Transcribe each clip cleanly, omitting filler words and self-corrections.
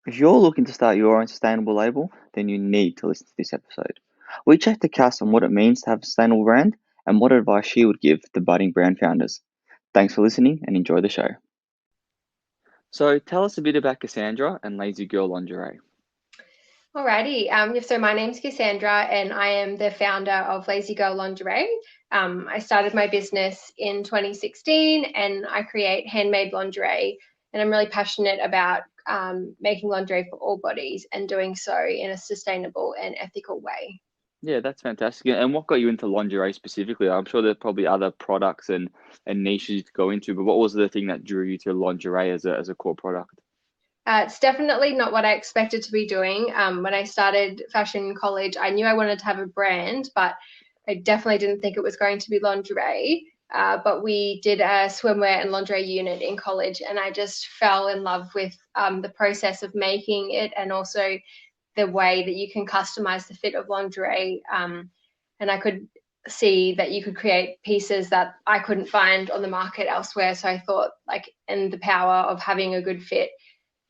If you're looking to start your own sustainable label, then you need to listen to this episode. We checked the Cass on what it means to have a sustainable brand and what advice she would give to budding brand founders. Thanks for listening and enjoy the show. So tell us a bit about Cassandra and Lazy Girl Lingerie. Alrighty. So my name's Cassandra, and I am the founder of Lazy Girl Lingerie. I started my business in 2016, and I create handmade lingerie. And I'm really passionate about making lingerie for all bodies and doing so in a sustainable and ethical way. Yeah, that's fantastic. And what got you into lingerie specifically? I'm sure there's probably other products and niches to go into, but what was the thing that drew you to lingerie as a core product? It's definitely not what I expected to be doing. When I started fashion in college, I knew I wanted to have a brand, but I definitely didn't think it was going to be lingerie. But we did a swimwear and lingerie unit in college, and I just fell in love with the process of making it and also the way that you can customize the fit of lingerie. And I could see that you could create pieces that I couldn't find on the market elsewhere. So I thought, like, and the power of having a good fit,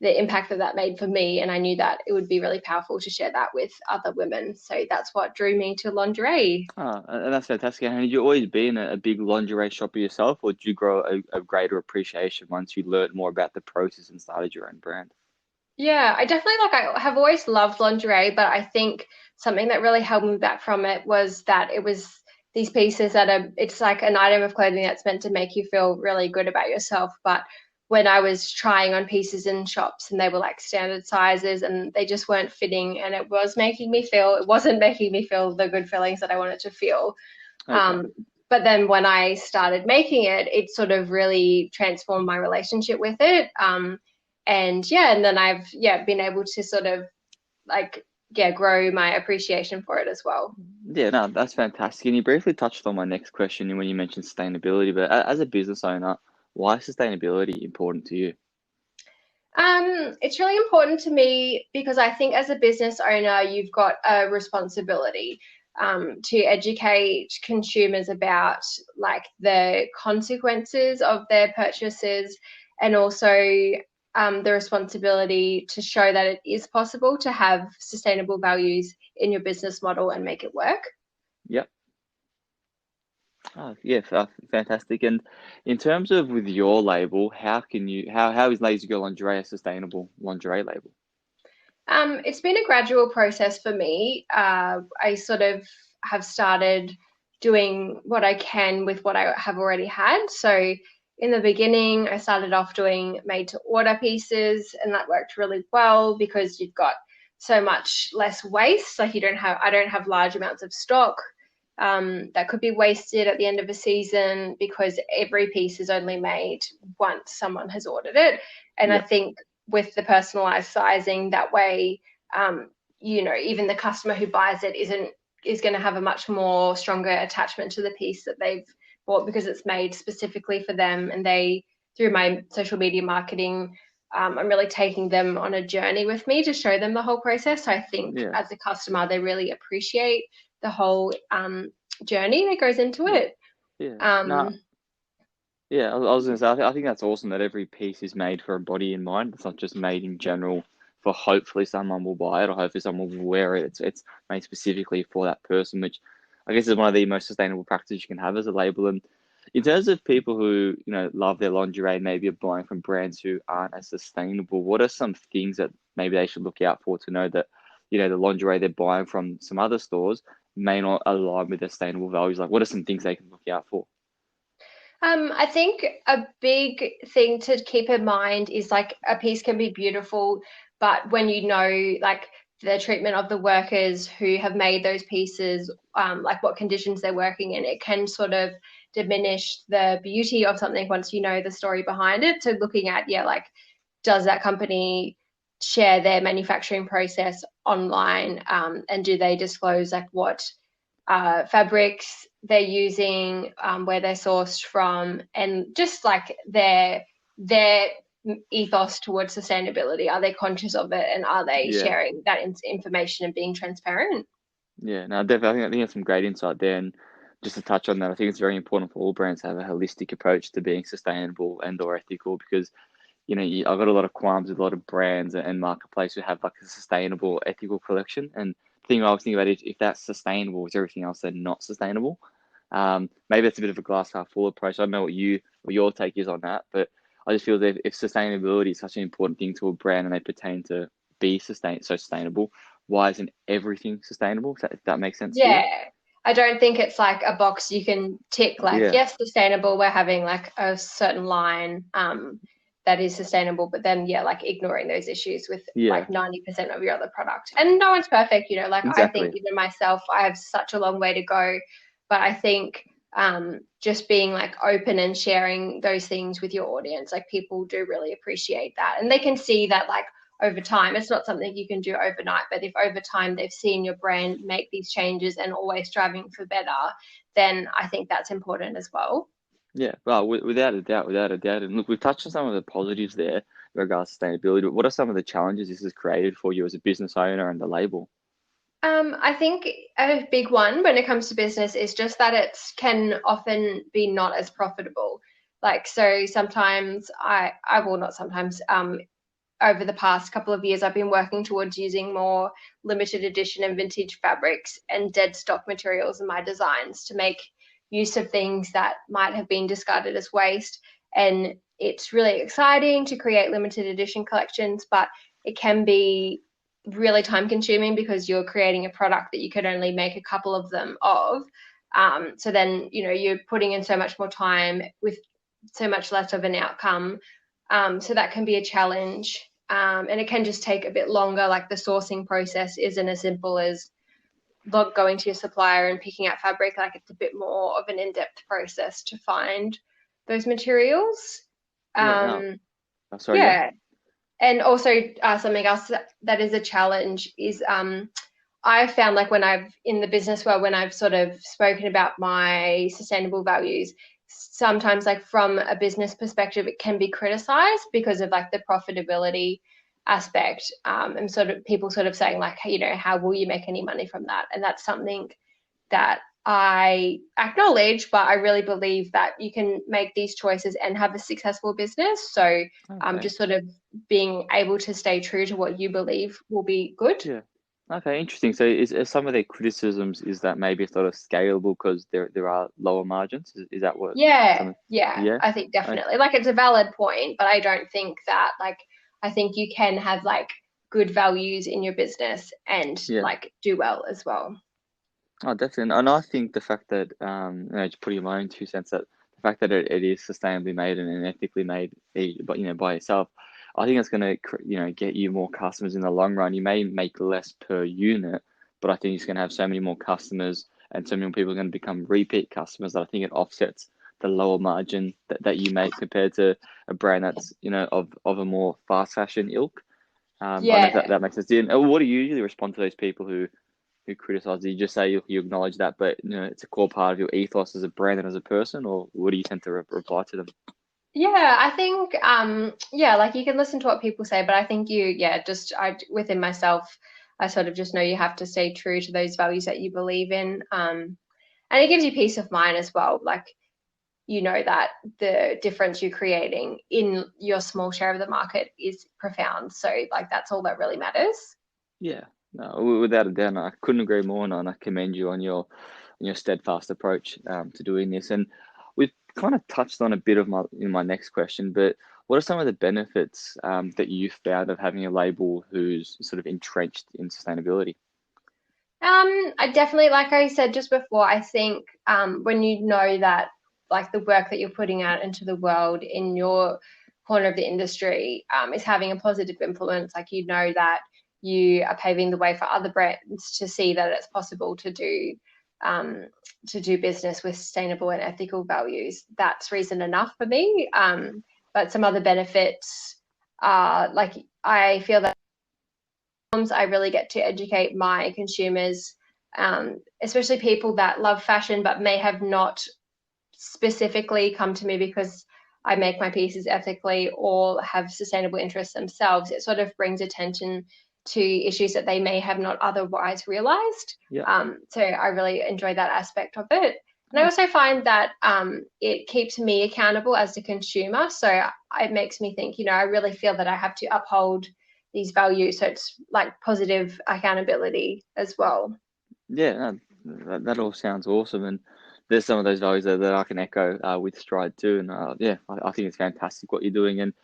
the impact that that made for me, and I knew that it would be really powerful to share that with other women. So that's what drew me to lingerie. And that's fantastic. And had you always been a big lingerie shopper yourself, or did you grow a greater appreciation once you learned more about the process and started your own brand? Yeah, I definitely like I have always loved lingerie, but I think something that really held me back from it was that it was these pieces that are it's like an item of clothing that's meant to make you feel really good about yourself. But when I was trying on pieces in shops and they were like standard sizes and they just weren't fitting and it wasn't making me feel the good feelings that I wanted to feel. Okay. Um, but then when I started making it, it sort of really transformed my relationship with it. And yeah, and then I've been able to sort of like grow my appreciation for it as well. Yeah, no, that's fantastic. And you briefly touched on my next question when you mentioned sustainability, but as a business owner, why is sustainability important to you? It's really important to me because I think as a business owner, you've got a responsibility to educate consumers about like the consequences of their purchases and also the responsibility to show that it is possible to have sustainable values in your business model and make it work. Yep. Oh, yeah, fantastic. And in terms of with your label, how is Lazy Girl Lingerie a sustainable lingerie label? It's been a gradual process for me. I sort of have started doing what I can with what I have already had. So in the beginning, I started off doing made to order pieces, and that worked really well because you've got so much less waste. Like I don't have large amounts of stock that could be wasted at the end of a season because every piece is only made once someone has ordered it. And I Yep. think with the personalized sizing that way, even the customer who buys it is going to have a much more stronger attachment to the piece that they've bought because it's made specifically for them. And they, through my social media marketing, I'm really taking them on a journey with me to show them the whole process. So I think Yeah. as a customer, they really appreciate the whole journey that goes into Yeah. it. Yeah. No, Um, yeah, I was gonna say, I think that's awesome that every piece is made for a body in mind. It's not just made in general for hopefully someone will buy it or hopefully someone will wear it. It's made specifically for that person, which I guess is one of the most sustainable practices you can have as a label. And in terms of people who, love their lingerie, maybe are buying from brands who aren't as sustainable, what are some things that maybe they should look out for to know that, the lingerie they're buying from some other stores may not align with their sustainable values? Like, what are some things they can look out for? I think a big thing to keep in mind is like a piece can be beautiful, but when you know like the treatment of the workers who have made those pieces, like what conditions they're working in, it can sort of diminish the beauty of something once you know the story behind it. So looking at, like, does that company share their manufacturing process online, and do they disclose like what fabrics they're using, where they're sourced from, and just like their ethos towards sustainability. Are they conscious of it, and are they Yeah. sharing that information and being transparent? Yeah, no, definitely. I think that's some great insight there. And just to touch on that, I think it's very important for all brands to have a holistic approach to being sustainable and or ethical because, I've got a lot of qualms with a lot of brands and marketplace who have like a sustainable, ethical collection. And the thing I was thinking about is if that's sustainable, is everything else then not sustainable? Maybe that's a bit of a glass half full approach. I don't know what your take is on that, but I just feel that if sustainability is such an important thing to a brand and they pertain to be sustainable, why isn't everything sustainable? If that makes sense to you? Yeah. I don't think it's like a box you can tick like, Yeah, yes, sustainable, we're having like a certain line that is sustainable, but then yeah, like ignoring those issues with yeah, like 90% of your other product. And no one's perfect, like I think exactly. even myself, I have such a long way to go. But I think just being like open and sharing those things with your audience, like people do really appreciate that. And they can see that like over time. It's not something you can do overnight, but if over time they've seen your brand make these changes and always striving for better, then I think that's important as well. Yeah, well, without a doubt, without a doubt. And look, we've touched on some of the positives there in regards to sustainability, but what are some of the challenges this has created for you as a business owner and the label? I think a big one when it comes to business is just that it can often be not as profitable. Like, so sometimes I will not sometimes, over the past couple of years, I've been working towards using more limited edition and vintage fabrics and dead stock materials in my designs to make use of things that might have been discarded as waste. And it's really exciting to create limited edition collections, but it can be really time consuming because you're creating a product that you could only make a couple of them of. So then, you're putting in so much more time with so much less of an outcome. So that can be a challenge. And it can just take a bit longer. Like the sourcing process isn't as simple as going to your supplier and picking out fabric. Like it's a bit more of an in-depth process to find those materials. Yeah, no, Um, oh, sorry, yeah. yeah. And also something else that is a challenge is I found like when I've in the business world, when I've sort of spoken about my sustainable values, sometimes like from a business perspective, it can be criticized because of like the profitability aspect, and sort of people sort of saying like, how will you make any money from that? And that's something that I acknowledge, but I really believe that you can make these choices and have a successful business. So Okay, just sort of being able to stay true to what you believe will be good. yeah. Okay, interesting. So is some of their criticisms is that maybe it's not as scalable because there are lower margins? Is that what Yeah, some, yeah, yeah? I think Okay, definitely. Like it's a valid point, but I don't think that like I think you can have like good values in your business and yeah. like do well as well. Oh, definitely. And I think the fact that, just putting in my own 2 cents, that the fact that it is sustainably made and ethically made, but by yourself, I think it's going to, get you more customers in the long run. You may make less per unit, but I think it's going to have so many more customers and so many more people are going to become repeat customers that I think it offsets the lower margin that you make compared to a brand that's, of a more fast fashion ilk. I don't know if Yeah. that makes sense. And what do you usually respond to those people who criticize it? You just say you acknowledge that, but it's a core part of your ethos as a brand and as a person, or what do you tend to reply to them? Yeah, I think yeah, like you can listen to what people say, but I think just I within myself, I sort of just know you have to stay true to those values that you believe in. And it gives you peace of mind as well. Like you know that the difference you're creating in your small share of the market is profound. So like that's all that really matters. Yeah, no, without a doubt, I couldn't agree more, and I commend you on your steadfast approach to doing this. And we've kind of touched on a bit of my next question, but what are some of the benefits that you found of having a label who's sort of entrenched in sustainability? I definitely, like I said just before, I think when you know that like the work that you're putting out into the world in your corner of the industry is having a positive influence, like you know that you are paving the way for other brands to see that it's possible um, to do business with sustainable and ethical values. That's reason enough for me. But some other benefits are like I feel that I really get to educate my consumers, especially people that love fashion but may have not specifically come to me because I make my pieces ethically or have sustainable interests themselves. It sort of brings attention to issues that they may have not otherwise realized. Yeah. So I really enjoy that aspect of it. And I also find that it keeps me accountable as the consumer. So it makes me think, I really feel that I have to uphold these values. So it's like positive accountability as well. Yeah, no, that all sounds awesome, and there's some of those values that I can echo with Stride too. And yeah, I think it's fantastic what you're doing. And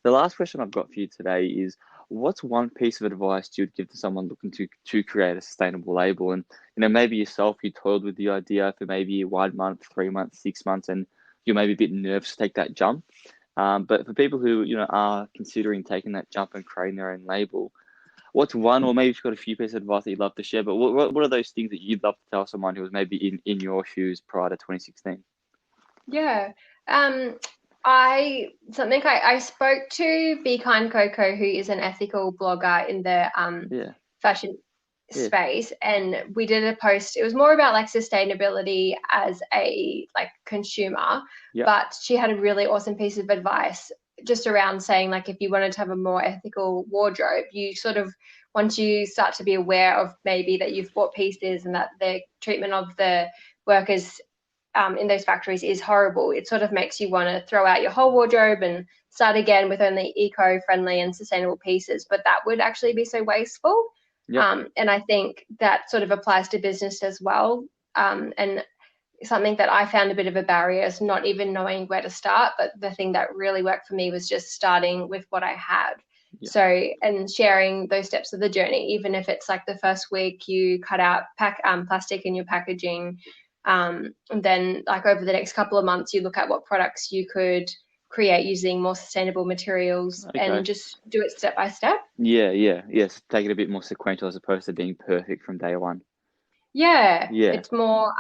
the last question I've got for you today is, what's one piece of advice you'd give to someone looking to create a sustainable label? And maybe yourself, you toiled with the idea for maybe 1 month, 3 months, 6 months, and you're maybe a bit nervous to take that jump. But for people who are considering taking that jump and creating their own label, what's one, or maybe you've got a few pieces of advice that you'd love to share, but what are those things that you'd love to tell someone who was maybe in your shoes prior to 2016? Yeah. Um, I spoke to Be Kind Coco, who is an ethical blogger in the Yeah, fashion yeah, space, and we did a post. It was more about like sustainability as a like consumer, yep, but she had a really awesome piece of advice just around saying like if you wanted to have a more ethical wardrobe, you sort of once you start to be aware of maybe that you've bought pieces and that the treatment of the workers in those factories is horrible, it sort of makes you want to throw out your whole wardrobe and start again with only eco-friendly and sustainable pieces. But that would actually be so wasteful. yep, And I think that sort of applies to business as well. And something that I found a bit of a barrier is not even knowing where to start. But the thing that really worked for me was just starting with what I had. yeah, So, and sharing those steps of the journey, even if it's like the first week you cut out plastic in your packaging, and then like over the next couple of months, you look at what products you could create using more sustainable materials and okay. just do it step by step. Yeah, yeah, yes. Take it a bit more sequential as opposed to being perfect from day one. Yeah, Yeah, it's more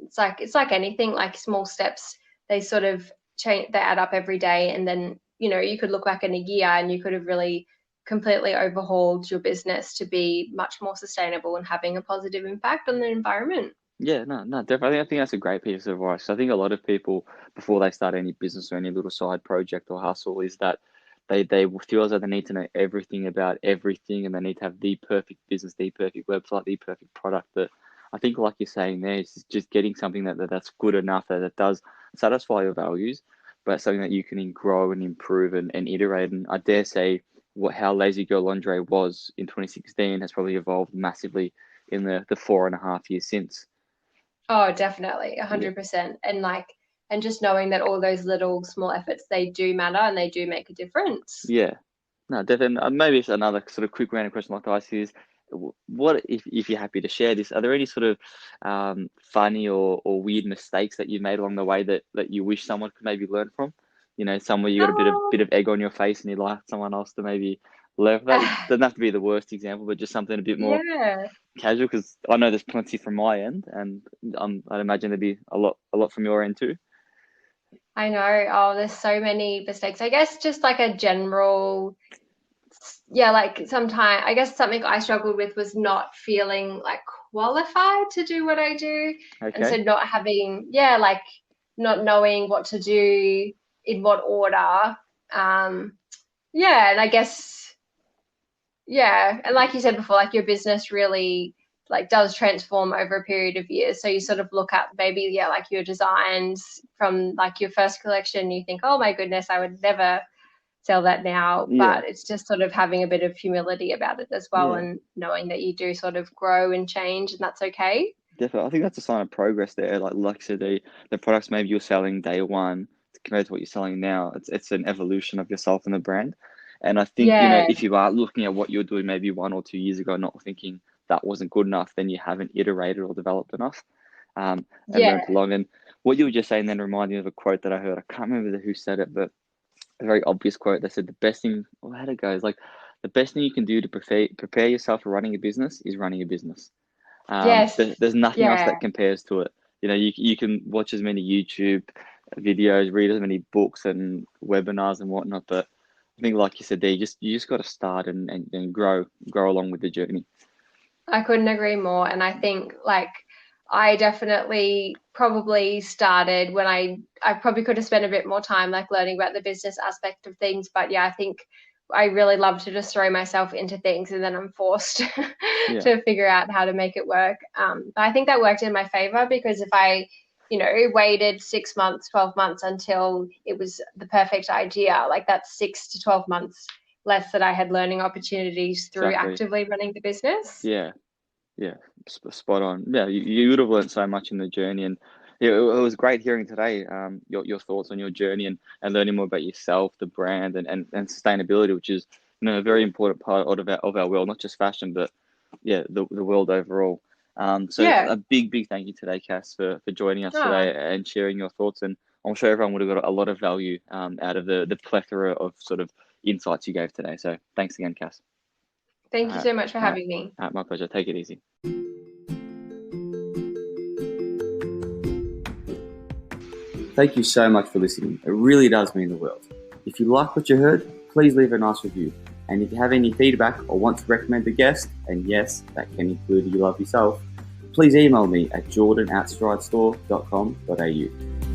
it's like anything, like small steps, they sort of change, they add up every day, and then you could look back in a year and you could have really completely overhauled your business to be much more sustainable and having a positive impact on the environment. yeah, no, no, definitely. I think that's a great piece of advice. I think a lot of people, before they start any business or any little side project or hustle, is that they feel as though they need to know everything about everything, and they need to have the perfect business, the perfect website, the perfect product. But I think, like you're saying there, is just getting something that's good enough, that does satisfy your values, but something that you can grow and improve and iterate. And I dare say, how Lazy Girl Lingerie was in 2016 has probably evolved massively in the 4.5 years since. Oh, definitely, Yeah. 100%. And just knowing that all those little small efforts, they do matter and they do make a difference. Yeah, no, definitely. Maybe it's another sort of quick random question like to ask is, what if you're happy to share this? Are there any sort of funny or weird mistakes that you made along the way that you wish someone could maybe learn from? Somewhere you got a bit Oh, of egg on your face and you'd like someone else to maybe learn from that. It doesn't have to be the worst example, but just something a bit more yeah. casual. Because I know there's plenty from my end, and I'd imagine there'd be a lot from your end too. I know. Oh, there's so many mistakes. I guess just like a general, yeah, like sometimes I guess something I struggled with was not feeling like qualified to do what I do. And so Okay. not having, yeah, like not knowing what to do in what order. Um, yeah, and I guess, yeah, and like you said before, like your business really like does transform over a period of years. So you sort of look at maybe, yeah, like your designs from like your first collection, you think, oh my goodness, I would never sell that now. Yeah. But it's just sort of having a bit of humility about it as well, Yeah. and knowing that you do sort of grow and change, and that's okay. Definitely. I think that's a sign of progress there. Like I said, the products maybe you're selling day one compared to what you're selling now, it's an evolution of yourself and the brand. And I think, Yeah, if you are looking at what you're doing maybe 1 or 2 years ago, not thinking that wasn't good enough, then you haven't iterated or developed enough, and yeah. learned along. And what you were just saying then reminded me of a quote that I heard. I can't remember who said it, but a very obvious quote that said the best thing, oh, how'd it go? It's like the best thing you can do to prepare yourself for running a business is running a business. Yes. There's nothing else Yeah. that compares to it. You can watch as many YouTube videos, read as many books and webinars and whatnot, but I think, like you said, there you just got to start and grow along with the journey. I couldn't agree more. And I think like I definitely probably started when I probably could have spent a bit more time like learning about the business aspect of things. But yeah, I think I really love to just throw myself into things and then I'm forced Yeah, to figure out how to make it work. But I think that worked in my favor because if I waited 6 months, 12 months until it was the perfect idea. Like that's 6 to 12 months less that I had learning opportunities through Exactly. actively running the business. Yeah. Yeah, spot on. Yeah, you would have learned so much in the journey, and yeah, it was great hearing today your thoughts on your journey and learning more about yourself, the brand, and sustainability, which is a very important part of our world, not just fashion, but yeah, the world overall. So Yeah. a big thank you today, Cass, for joining us Oh, today and sharing your thoughts, and I'm sure everyone would have got a lot of value out of the plethora of sort of insights you gave today. So thanks again, Cass. thank you Uh, so much for uh, having me. my pleasure. Take it easy. Thank you so much for listening. It really does mean the world. If you like what you heard, please leave a nice review. And if you have any feedback or want to recommend a guest, and yes, that can include you love yourself, please email me at jordan@stridestore.com.au.